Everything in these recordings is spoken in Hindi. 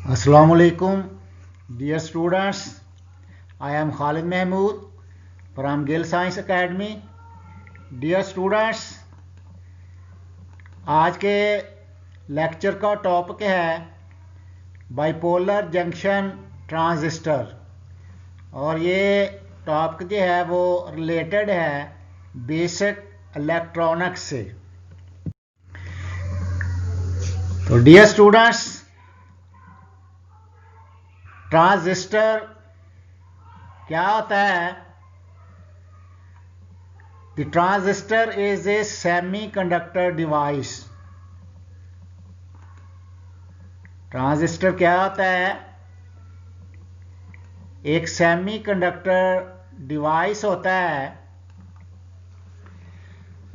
Assalamualaikum, dear students. I am Khalid Mahmood from Gill Science Academy. Dear students, आज के लेक्चर का टॉपिक है बाइपोलर जंक्शन ट्रांजिस्टर और ये टॉपिक जो है वो रिलेटेड है बेसिक इलेक्ट्रॉनिक्स से। तो डियर स्टूडेंट्स, ट्रांजिस्टर क्या होता है? The transistor is a semiconductor device. Transistor क्या होता है? एक सेमीकंडक्टर डिवाइस होता है।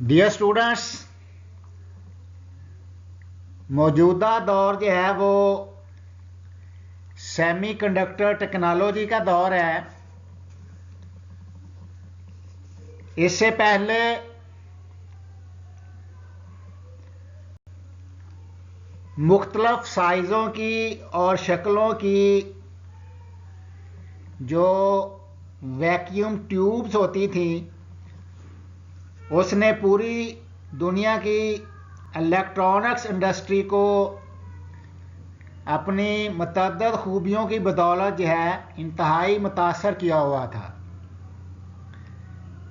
डियर स्टूडेंट्स, मौजूदा दौर जो है वो सेमीकंडक्टर टेक्नोलॉजी का दौर है। इससे पहले मुख्तलफ साइज़ों की और शक्लों की जो वैक्यूम ट्यूब्स होती थी उसने पूरी दुनिया की इलेक्ट्रॉनिक्स इंडस्ट्री को अपनी मतअद्दद खूबियों की बदौलत जो है इंतहाई मुतासर किया हुआ था।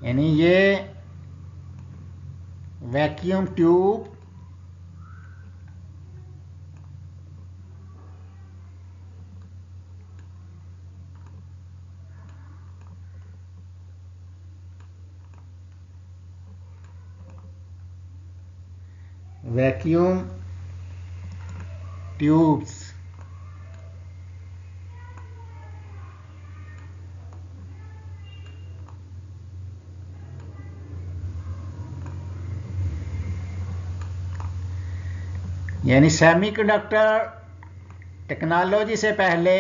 यानी ये वैक्यूम ट्यूब वैक्यूम ट्यूब्स यानी सेमीकंडक्टर टेक्नोलॉजी से पहले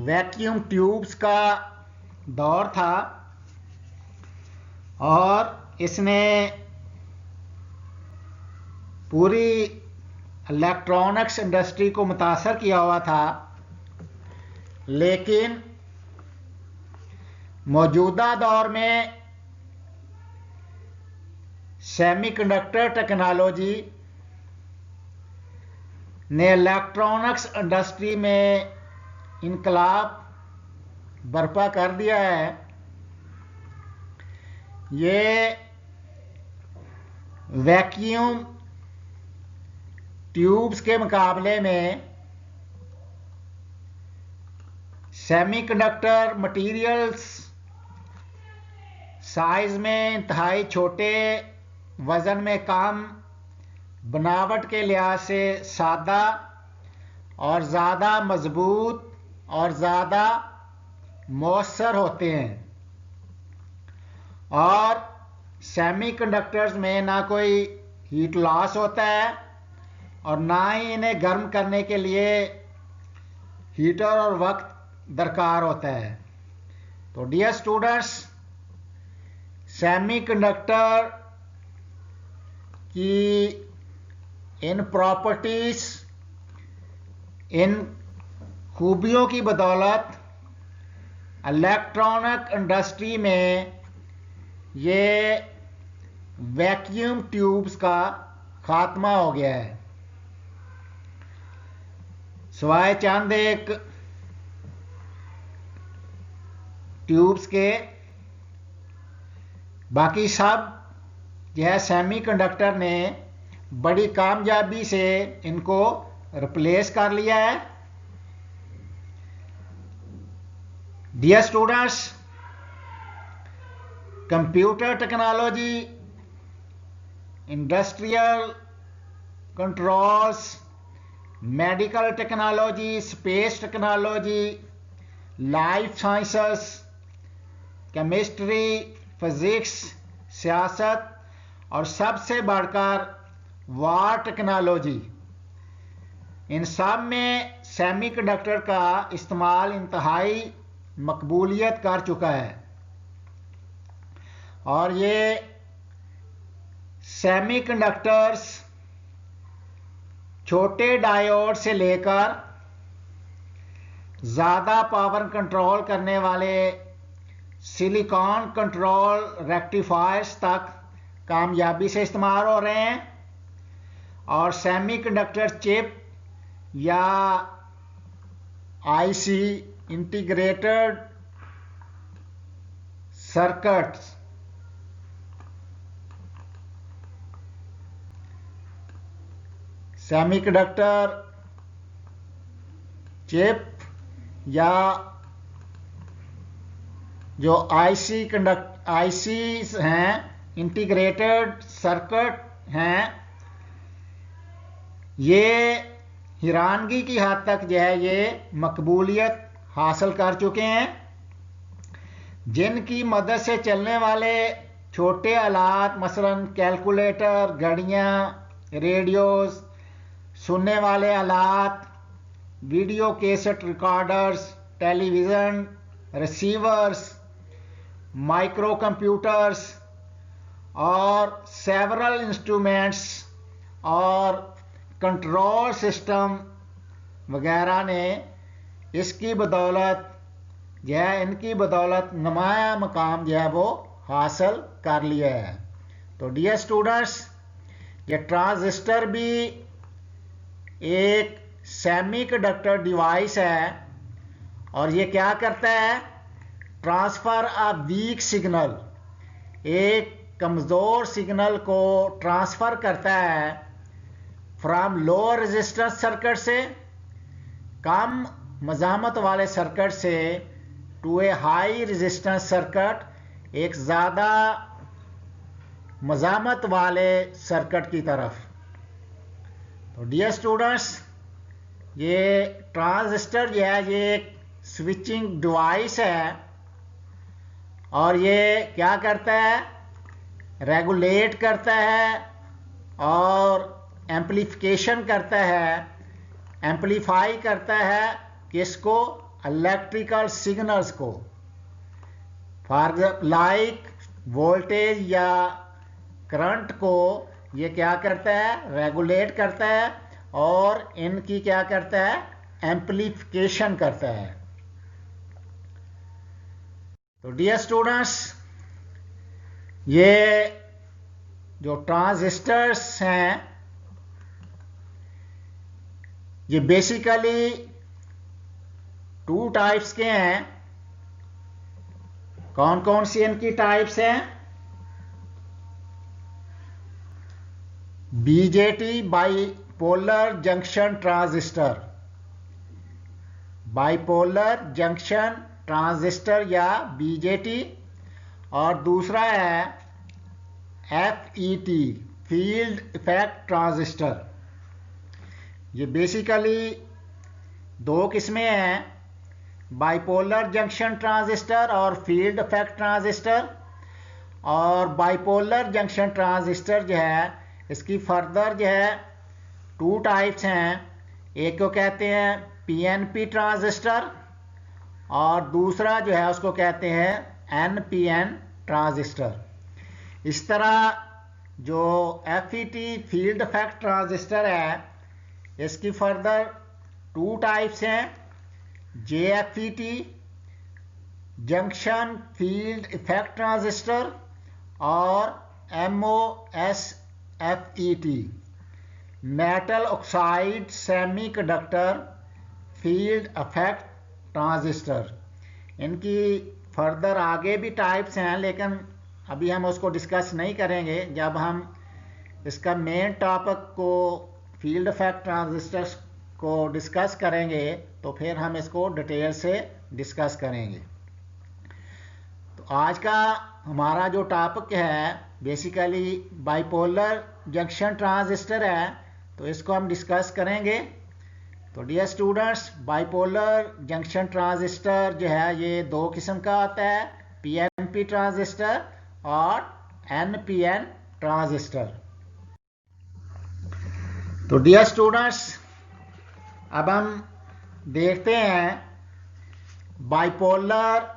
वैक्यूम ट्यूब्स का दौर था और इसने पूरी इलेक्ट्रॉनिक्स इंडस्ट्री को मुतासर किया हुआ था। लेकिन मौजूदा दौर में सेमीकंडक्टर टेक्नोलॉजी ने इलेक्ट्रॉनिक्स इंडस्ट्री में इनकलाब बर्पा कर दिया है। ये वैक्यूम ट्यूब्स के मुकाबले में सेमीकंडक्टर मटेरियल्स साइज में इंतहाई छोटे, वज़न में कम, बनावट के लिहाज से सादा और ज़्यादा मजबूत और ज़्यादा मौसर होते हैं। और सेमीकंडक्टर्स में ना कोई हीट लॉस होता है और ना ही इन्हें गर्म करने के लिए हीटर और वक्त दरकार होता है। तो डियर स्टूडेंट्स, सेमीकंडक्टर की इन प्रॉपर्टीज, इन खूबियों की बदौलत इलेक्ट्रॉनिक इंडस्ट्री में ये वैक्यूम ट्यूब्स का खात्मा हो गया है। सिवाय चंद एक ट्यूब्स के बाकी सब जो है सेमीकंडक्टर ने बड़ी कामयाबी से इनको रिप्लेस कर लिया है। Dear students, computer technology, industrial controls, medical technology, space technology, life sciences, chemistry, physics, सियासत और सबसे बढ़कर वार टेक्नोलॉजी, इन सब में सेमीकंडक्टर का इस्तेमाल इंतहाई मकबूलियत कर चुका है। और ये सेमीकंडक्टर्स छोटे डायोड से लेकर ज़्यादा पावर कंट्रोल करने वाले सिलिकॉन कंट्रोल रेक्टिफायर्स तक कामयाबी से इस्तेमाल हो रहे हैं। और सेमीकंडक्टर चिप या IC integrated circuits semiconductor chip या जो आईसी हैं, इंटीग्रेटेड सर्किट हैं, ये हैरानगी की हद तक जो है ये मकबूलियत हासिल कर चुके हैं, जिनकी मदद से चलने वाले छोटे आलात मसलन कैलकुलेटर, घड़ियाँ, रेडियोस, सुनने वाले आलात, video cassette recorders, television receivers, micro computers और सेवरल इंस्ट्रूमेंट्स और कंट्रोल सिस्टम वगैरह ने इसकी बदौलत जो है, इनकी बदौलत नुमाया मकाम जो है वो हासिल कर लिया है। तो डियर स्टूडेंट्स, ये ट्रांजिस्टर भी एक सेमीकंडक्टर डिवाइस है और ये क्या करता है, ट्रांसफ़र अ वीक सिग्नल, एक कमज़ोर सिग्नल को ट्रांसफ़र करता है फ्रॉम लो रेजिस्टेंस सर्किट से, कम मज़ामत वाले सर्किट से, to a high resistance circuit, एक ज़्यादा मज़ामत वाले सर्किट की तरफ। तो डियर स्टूडेंट्स, ये ट्रांजिस्टर जो है ये एक स्विचिंग डिवाइस है और ये क्या करता है, रेगुलेट करता है और एम्प्लीफिकेशन करता है, एम्प्लीफाई करता है किसको, इलेक्ट्रिकल सिग्नल्स को, फॉर लाइक वोल्टेज या करंट को ये क्या करता है, रेगुलेट करता है और इनकी क्या करता है, एम्प्लीफिकेशन करता है। तो डियर स्टूडेंट्स, ये जो ट्रांजिस्टर्स हैं ये बेसिकली टू टाइप्स के हैं। कौन कौन सी इनकी टाइप्स हैं, BJT bipolar junction transistor, bipolar junction transistor या बीजेटी, और दूसरा है एफईटी फील्ड इफेक्ट ट्रांजिस्टर। ये बेसिकली दो किस्में हैं, बाइपोलर जंक्शन ट्रांजिस्टर और फील्ड इफेक्ट ट्रांजिस्टर। और बाइपोलर जंक्शन ट्रांजिस्टर जो है इसकी फर्दर जो है टू टाइप्स हैं, एक को कहते हैं पीएनपी ट्रांजिस्टर और दूसरा जो है उसको कहते हैं एनपीएन ट्रांजिस्टर। इस तरह जो एफईटी फील्ड इफेक्ट ट्रांजिस्टर है इसकी फर्दर टू टाइप्स हैं, जेएफईटी जंक्शन फील्ड इफेक्ट ट्रांजिस्टर और MOSFET metal oxide semiconductor field effect transistor. इनकी फर्दर आगे भी टाइप्स हैं लेकिन अभी हम उसको डिस्कस नहीं करेंगे। जब हम इसका मेन टॉपिक को फील्ड इफेक्ट ट्रांजिस्टर्स को डिस्कस करेंगे तो फिर हम इसको डिटेल से डिस्कस करेंगे। तो आज का हमारा जो टॉपिक है बेसिकली बाइपोलर जंक्शन ट्रांजिस्टर है, तो इसको हम डिस्कस करेंगे। तो dear students, bipolar junction transistor जो है ये दो किस्म का आता है, पीएनपी ट्रांजिस्टर और एनपीएन ट्रांजिस्टर। तो डियर स्टूडेंट्स, अब हम देखते हैं बाइपोलर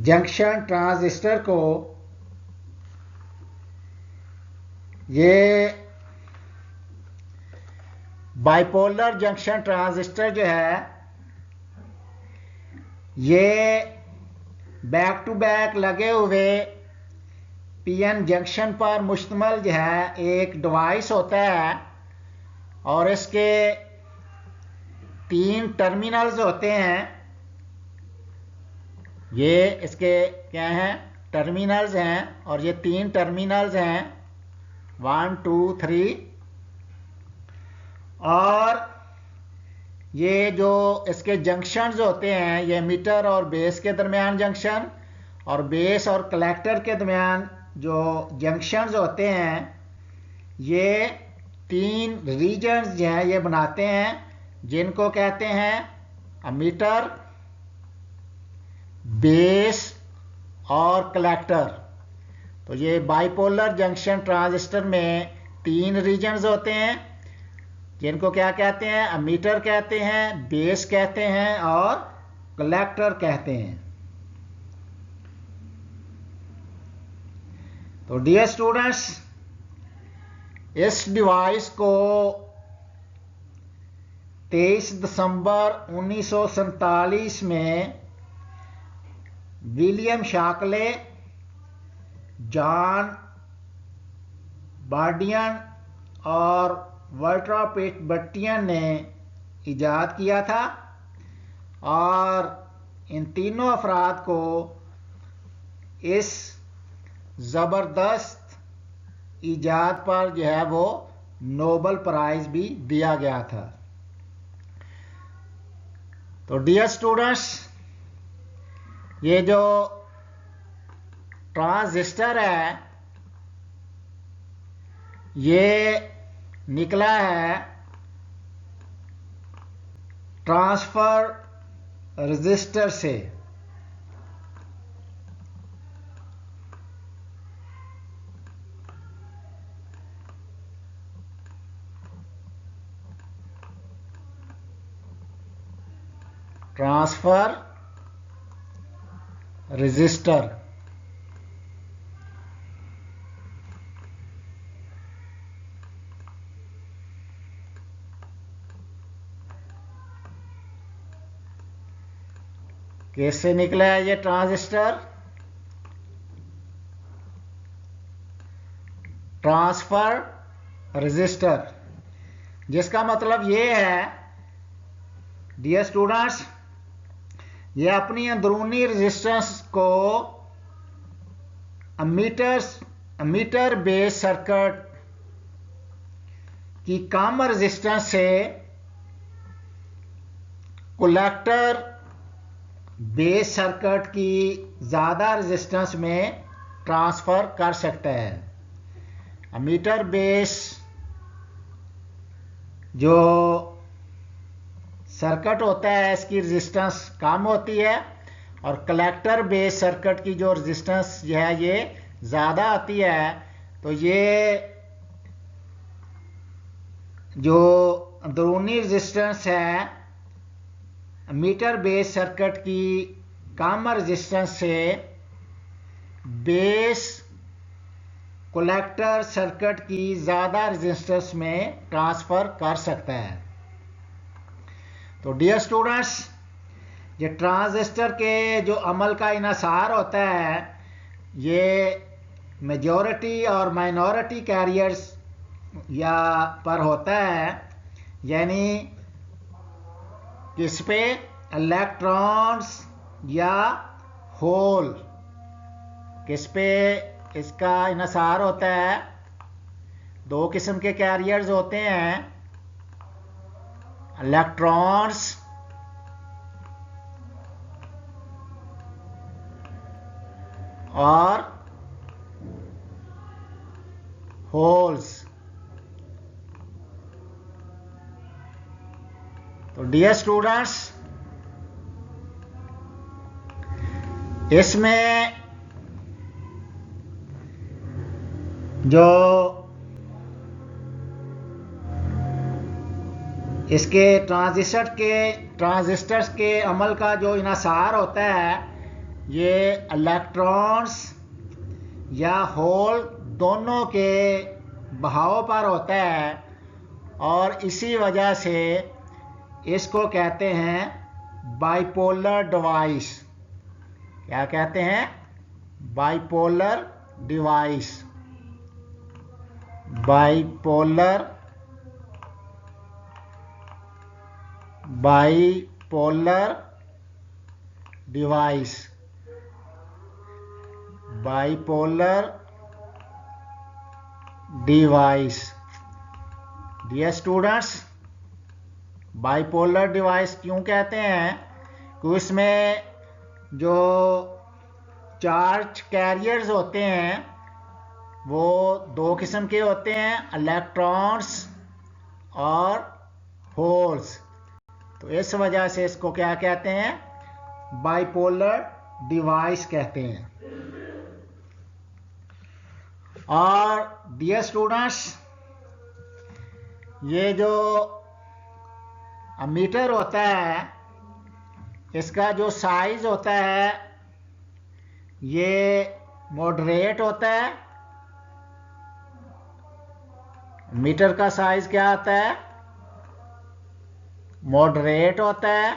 जंक्शन ट्रांजिस्टर को। ये बाइपोलर जंक्शन ट्रांजिस्टर जो है ये बैक टू बैक लगे हुए पीएन जंक्शन पर मुश्तमिल जो है एक डिवाइस होता है और इसके 3 टर्मिनल्स होते हैं। ये इसके क्या हैं, टर्मिनल्स हैं, और ये 3 टर्मिनल्स हैं 1 2 3। और ये जो इसके जंक्शंस होते हैं ये मीटर और बेस के दरमियान जंक्शन और बेस और कलेक्टर के दरमियान जो जंक्शंस होते हैं ये 3 रीजन्स जो हैं ये बनाते हैं जिनको कहते हैं मीटर, बेस और कलेक्टर। तो ये बाइपोलर जंक्शन ट्रांजिस्टर में 3 रीजन्स होते हैं जिनको क्या कहते हैं, मीटर कहते हैं, बेस कहते हैं और कलेक्टर कहते हैं। तो डियर स्टूडेंट्स, इस डिवाइस को 23 दिसंबर 1947 में विलियम शाकले, जॉन बार्डियन और वर्ल्टर पिटबर्टियन ने इजाद किया था और इन तीनों अफराद को इस ज़बरदस्त इजाद पर जो है वो नोबल प्राइज़ भी दिया गया था। तो डियर स्टूडेंट्स, ये जो ट्रांजिस्टर है ये निकला है ट्रांसफर रजिस्टर से। ट्रांसफर रजिस्टर कैसे निकला है ये ट्रांजिस्टर? ट्रांसफर रजिस्टर, जिसका मतलब ये है डियर स्टूडेंट्स, ये अपनी अंदरूनी रेजिस्टेंस को मीटर बेस सर्किट की कम रेजिस्टेंस से कलेक्टर बेस सर्किट की ज़्यादा रेजिस्टेंस में ट्रांसफ़र कर सकता है। मीटर बेस जो सर्किट होता है इसकी रेजिस्टेंस कम होती है और कलेक्टर बेस सर्किट की जो रेजिस्टेंस जो है ये ज़्यादा आती है। तो ये जो अंदरूनी रेजिस्टेंस है मीटर बेस सर्किट की कम रेजिस्टेंस से बेस कलेक्टर सर्किट की ज़्यादा रेजिस्टेंस में ट्रांसफ़र कर सकता है। तो डियर स्टूडेंट्स, ये ट्रांजिस्टर के जो अमल का इन्हिसार होता है ये मेजॉरिटी और माइनॉरिटी कैरियर्स या पर होता है, यानी किस पे, इलेक्ट्रॉन्स या होल, किस पे इसका इन्हिसार होता है। 2 किस्म के कैरियर्स होते हैं, इलेक्ट्रॉन्स और होल्स। तो डियर स्टूडेंट्स, इसमें जो इसके ट्रांजिस्टर्स के अमल का जो इन्हिसार होता है ये इलेक्ट्रॉन्स या होल दोनों के बहाव पर होता है और इसी वजह से इसको कहते हैं बाइपोलर डिवाइस। क्या कहते हैं? Bipolar device. Bipolar device. Bipolar device. Dear students, bipolar device क्यों कहते हैं? कि इसमें जो चार्ज कैरियर्स होते हैं वो दो किस्म के होते हैं, इलेक्ट्रॉन्स और होल्स। तो इस वजह से इसको क्या कहते हैं? बाइपोलर डिवाइस कहते हैं। और डियर स्टूडेंट्स, ये जो अमीटर होता है इसका जो साइज होता है ये मॉडरेट होता है। मीटर का साइज क्या होता है? मॉडरेट होता है।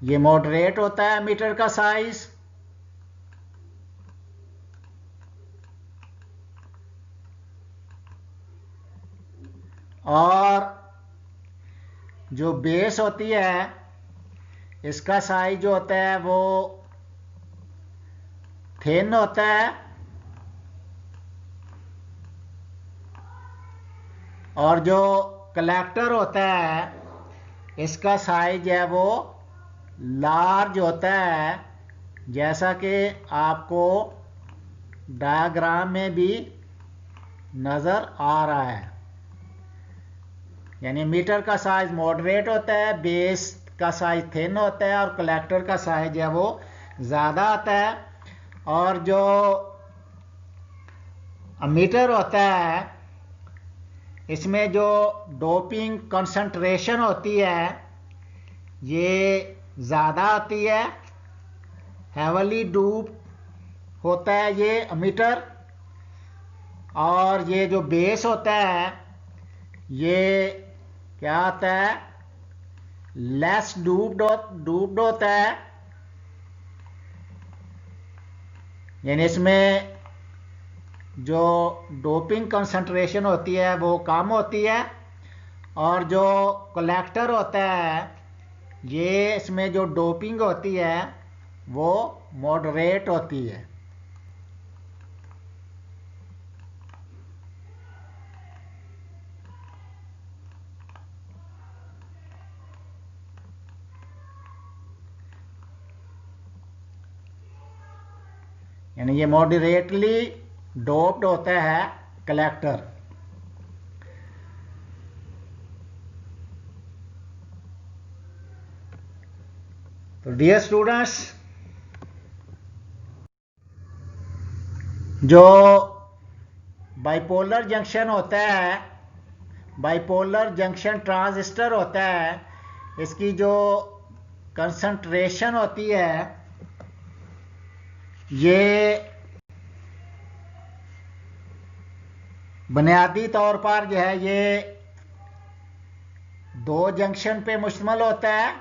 ये मॉडरेट होता है मीटर का साइज। और जो बेस होती है इसका साइज जो होता है वो थिन होता है। और जो कलेक्टर होता है इसका साइज है वो लार्ज होता है, जैसा कि आपको डायग्राम में भी नज़र आ रहा है। यानी मीटर का साइज मॉडरेट होता है, बेस का साइज थिन होता है और कलेक्टर का साइज है वो ज़्यादा होता है। और जो अमीटर होता है इसमें जो डोपिंग कंसंट्रेशन होती है ये ज़्यादा आती है। हेवली डूप होता है ये अमीटर। और ये जो बेस होता है ये क्या होता है? लेस डूप्ड होता है। यानी इसमें जो डोपिंग कंसंट्रेशन होती है वो कम होती है। और जो कलेक्टर होता है ये इसमें जो डोपिंग होती है वो मॉडरेट होती है। यानी ये मॉडरेटली डोप्ड होता है कलेक्टर। तो डियर स्टूडेंट्स, जो बाइपोलर जंक्शन होता है, बाइपोलर जंक्शन ट्रांजिस्टर होता है, इसकी जो कंसंट्रेशन होती है ये बुनियादी तौर पर जो है ये दो जंक्शन पे मुश्तमिल होता है।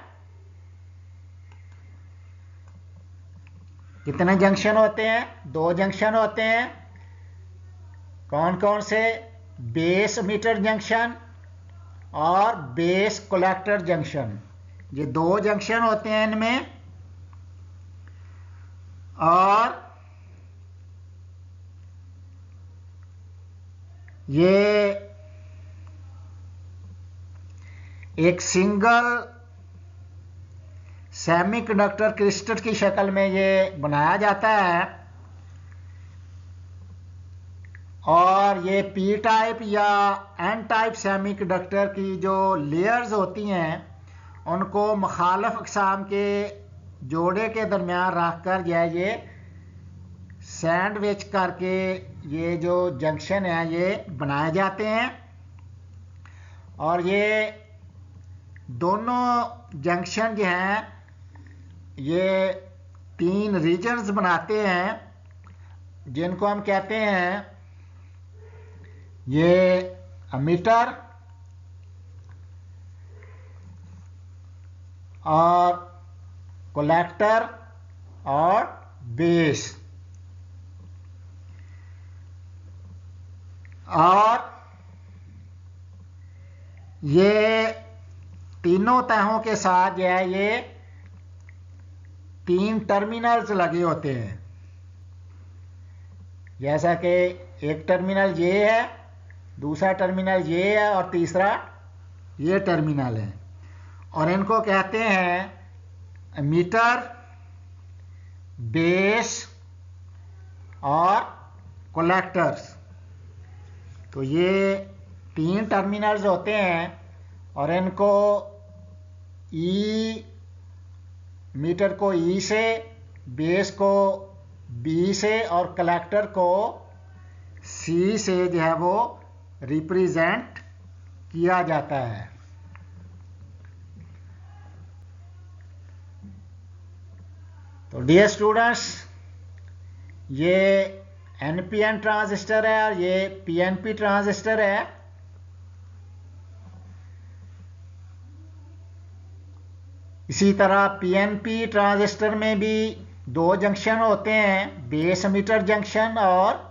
कितने जंक्शन होते हैं? दो जंक्शन होते हैं। कौन कौन से? बेस मीटर जंक्शन और बेस कलेक्टर जंक्शन। ये दो जंक्शन होते हैं इनमें। और ये एक सिंगल सेमीकंडक्टर क्रिस्टल की शक्ल में ये बनाया जाता है। और ये पी टाइप या एन टाइप सेमीकंडक्टर की जो लेयर्स होती हैं उनको मुखालिफ अक़साम के जोड़े के दरमियान रख कर जो है ये सैंडविच करके ये जो जंक्शन है ये बनाए जाते हैं। और ये दोनों जंक्शन जो हैं ये 3 रीजन्स बनाते हैं जिनको हम कहते हैं ये एमिटर और कलेक्टर और बेस। और ये तीनों तहों के साथ जो है ये 3 टर्मिनल्स लगे होते हैं। जैसा कि एक टर्मिनल ये है, दूसरा टर्मिनल ये है और तीसरा ये टर्मिनल है। और इनको कहते हैं एमिटर, बेस और कलेक्टर्स। तो ये 3 टर्मिनल्स होते हैं और इनको मीटर को ई से, बेस को बी से और कलेक्टर को सी से जो है वो रिप्रेजेंट किया जाता है। तो डियर स्टूडेंट्स, ये एनपीएन ट्रांजिस्टर है और ये पीएनपी ट्रांजिस्टर है। इसी तरह पीएनपी ट्रांजिस्टर में भी 2 जंक्शन होते हैं, बेस एमिटर जंक्शन और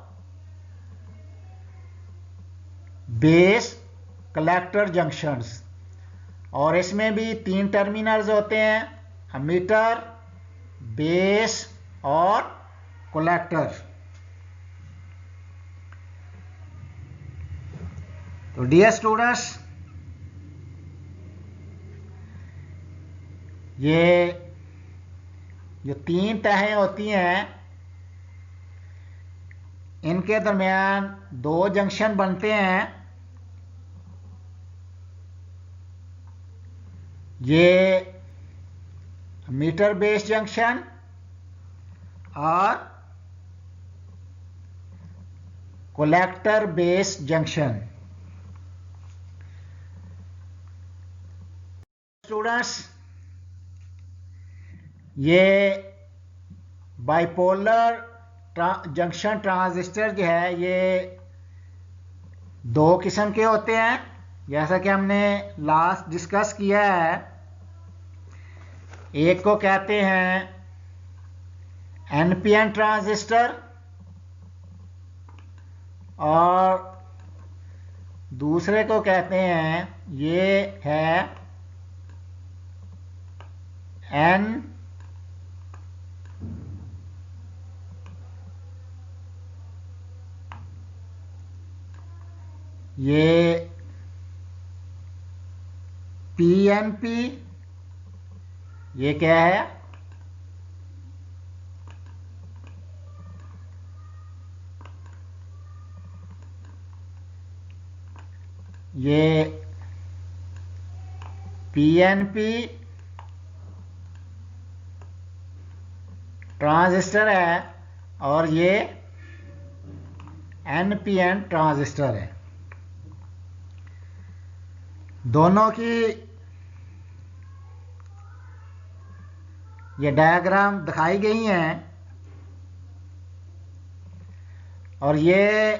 बेस कलेक्टर जंक्शंस। और इसमें भी 3 टर्मिनल्स होते हैं, एमिटर, बेस और कलेक्टर। तो डियर स्टूडेंट्स, ये जो 3 तहें होती हैं इनके दरमियान 2 जंक्शन बनते हैं। ये मीटर बेस जंक्शन और कलेक्टर बेस जंक्शन। स्टूडेंट्स, ये बाइपोलर जंक्शन ट्रांजिस्टर जो है ये 2 किस्म के होते हैं, जैसा कि हमने लास्ट डिस्कस किया है। एक को कहते हैं एनपीएन ट्रांजिस्टर और दूसरे को कहते हैं ये है एन ये पीएनपी। ये क्या है? ये पीएनपी ट्रांजिस्टर है और ये एनपीएन ट्रांजिस्टर है। दोनों की ये डायग्राम दिखाई गई हैं और ये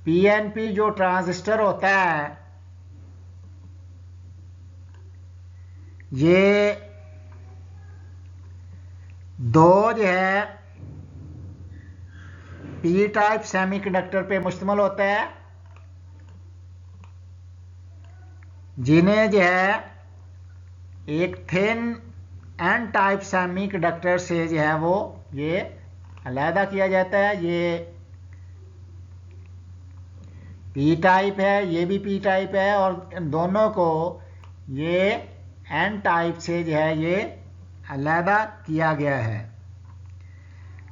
पीएनपी जो ट्रांजिस्टर होता है ये 2 जो है पी टाइप सेमीकंडक्टर पे मुश्तमिल होता है, जिन्हें जो है एक थिन एन टाइप सेमीकंडक्टर से जो है वो ये अलहदा किया जाता है। ये पी टाइप है, ये भी पी टाइप है और दोनों को ये एन टाइप से जो है ये अलहदा किया गया है।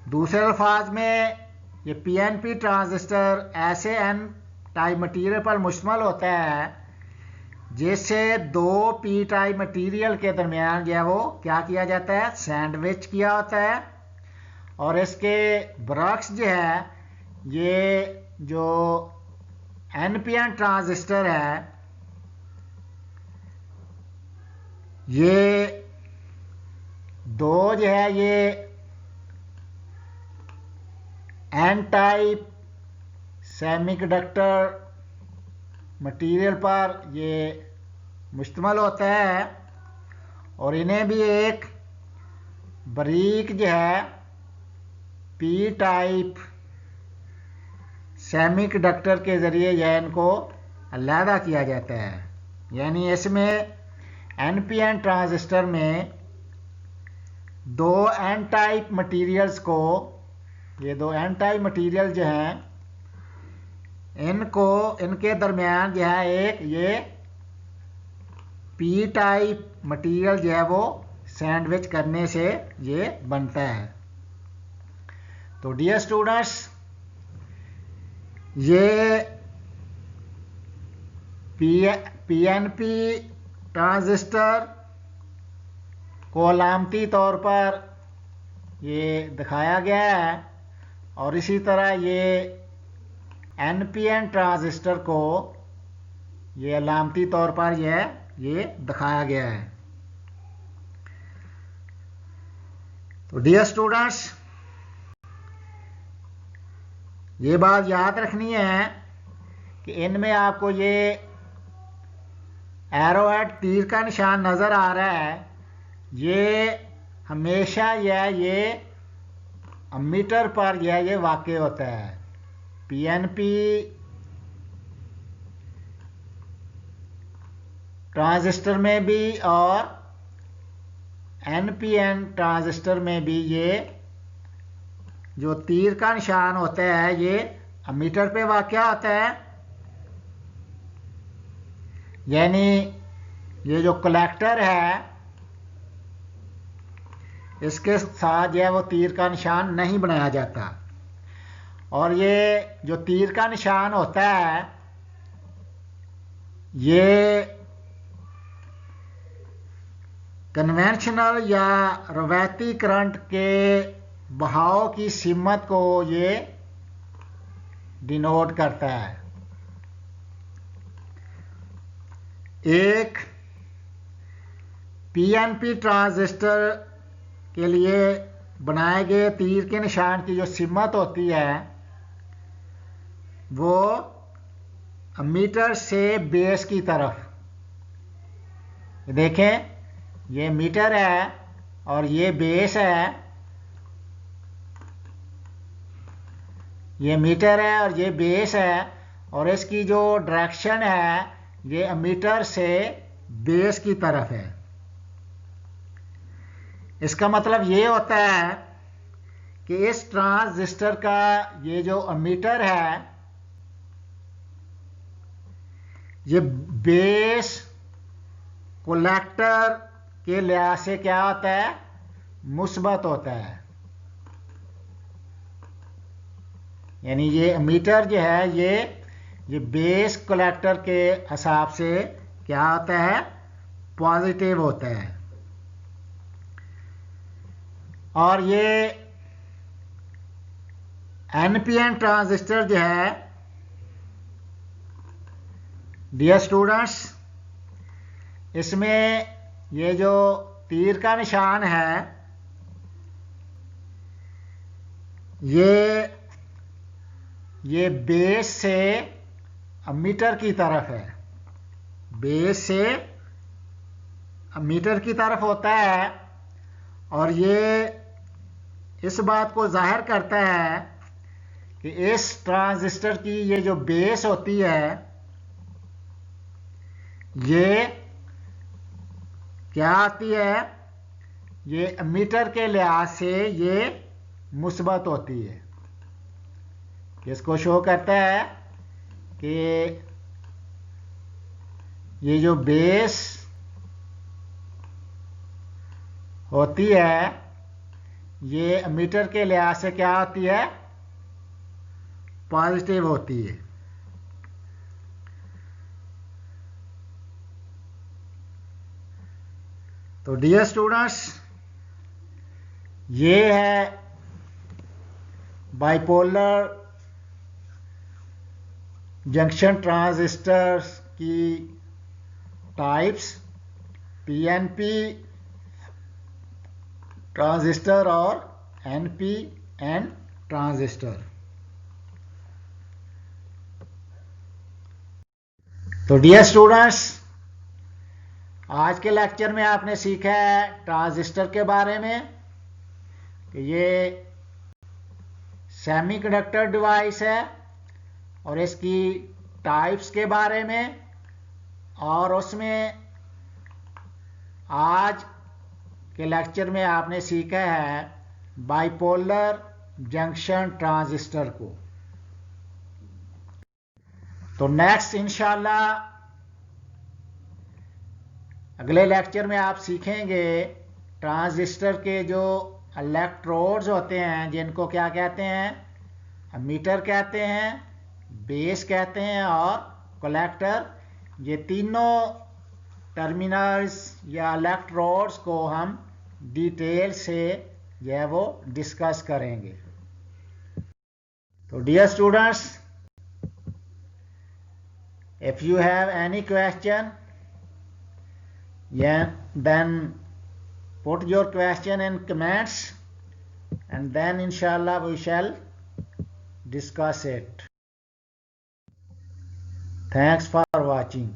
दूसरे अल्फाज में ये पीएनपी ट्रांजिस्टर ऐसे एन टाइप मटीरियल पर मुश्तमिल होता है जिससे 2 पी टाइप मटीरियल के दरमियान जो है वो क्या किया जाता है, सैंडविच किया होता है। और इसके ब्रक्स जो है ये जो एनपीएन ट्रांजिस्टर है ये दो जो है ये एन टाइप सेमीकंडक्टर मटेरियल पर ये मुश्तमिल होता है, और इन्हें भी एक बारीक जो है पी टाइप सेमीकंडक्टर के ज़रिए यह इनको अलहदा किया जाता है। यानी इसमें एनपीएन ट्रांजिस्टर में दो एन टाइप मटेरियल्स को, ये दो एन टाइप मटेरियल जो हैं इनको, इनके दरमियान जो है एक ये पी टाइप मटेरियल जो है वो सैंडविच करने से ये बनता है। तो डियर स्टूडेंट्स, ये पीएनपी ट्रांजिस्टर को अलामती तौर पर ये दिखाया गया है, और इसी तरह ये एनपीएन ट्रांजिस्टर को ये अलामती तौर पर ये दिखाया गया है। तो डियर स्टूडेंट्स, ये बात याद रखनी है कि इनमें आपको ये एरोहेड तीर का निशान नज़र आ रहा है, ये हमेशा ये अमीटर पर ये वाक़ होता है। पीएनपी ट्रांजिस्टर में भी और एनपीएन ट्रांजिस्टर में भी ये जो तीर का निशान होता है ये अमीटर पे वाक़या होता है। यानी ये जो कलेक्टर है इसके साथ जो है वो तीर का निशान नहीं बनाया जाता, और ये जो तीर का निशान होता है ये कन्वेंशनल या रवायती करंट के बहाव की सिमत को ये डिनोट करता है। एक पीएनपी ट्रांजिस्टर के लिए बनाए गए तीर के निशान की जो सिमत होती है वो अमीटर से बेस की तरफ, देखें ये मीटर है और ये बेस है, ये मीटर है और ये बेस है, और इसकी जो डायरेक्शन है ये अमीटर से बेस की तरफ है। इसका मतलब ये होता है कि इस ट्रांजिस्टर का ये जो अमीटर है ये बेस कलेक्टर के लिहाज से क्या होता है, मुस्बत होता है। यानी ये अमीटर जो है ये बेस कलेक्टर के हिसाब से क्या होता है, पॉजिटिव होता है। और ये एनपीएन ट्रांजिस्टर जो है डियर स्टूडेंट्स, इसमें ये जो तीर का निशान है ये बेस से अमीटर की तरफ है, बेस से अमीटर की तरफ होता है, और ये इस बात को जाहिर करता है कि इस ट्रांजिस्टर की ये जो बेस होती है ये क्या आती है, ये अमीटर के लिहाज से ये मुस्बत होती है। इसको शो करता है कि ये जो बेस होती है ये अमीटर के लिहाज से क्या होती है, पॉजिटिव होती है। तो डियर स्टूडेंट्स, ये है बाइपोलर जंक्शन ट्रांजिस्टर्स की टाइप्स। पीएनपी ट्रांजिस्टर और एनपी एन ट्रांजिस्टर। तो डियर स्टूडेंट्स, आज के लेक्चर में आपने सीखा है ट्रांजिस्टर के बारे में कि ये सेमीकंडक्टर डिवाइस है और इसकी टाइप्स के बारे में, और उसमें आज के लेक्चर में आपने सीखा है बाइपोलर जंक्शन ट्रांजिस्टर को। तो नेक्स्ट इंशाल्लाह अगले लेक्चर में आप सीखेंगे ट्रांजिस्टर के जो इलेक्ट्रोड्स होते हैं, जिनको क्या कहते हैं, एमीटर कहते हैं, बेस कहते हैं और कलेक्टर। ये तीनों टर्मिनल्स या इलेक्ट्रोड्स को हम डिटेल से जो है वो डिस्कस करेंगे। तो dear students, if you have any question, yeah, then put your question in comments and then inshallah we shall discuss it. Thanks for watching.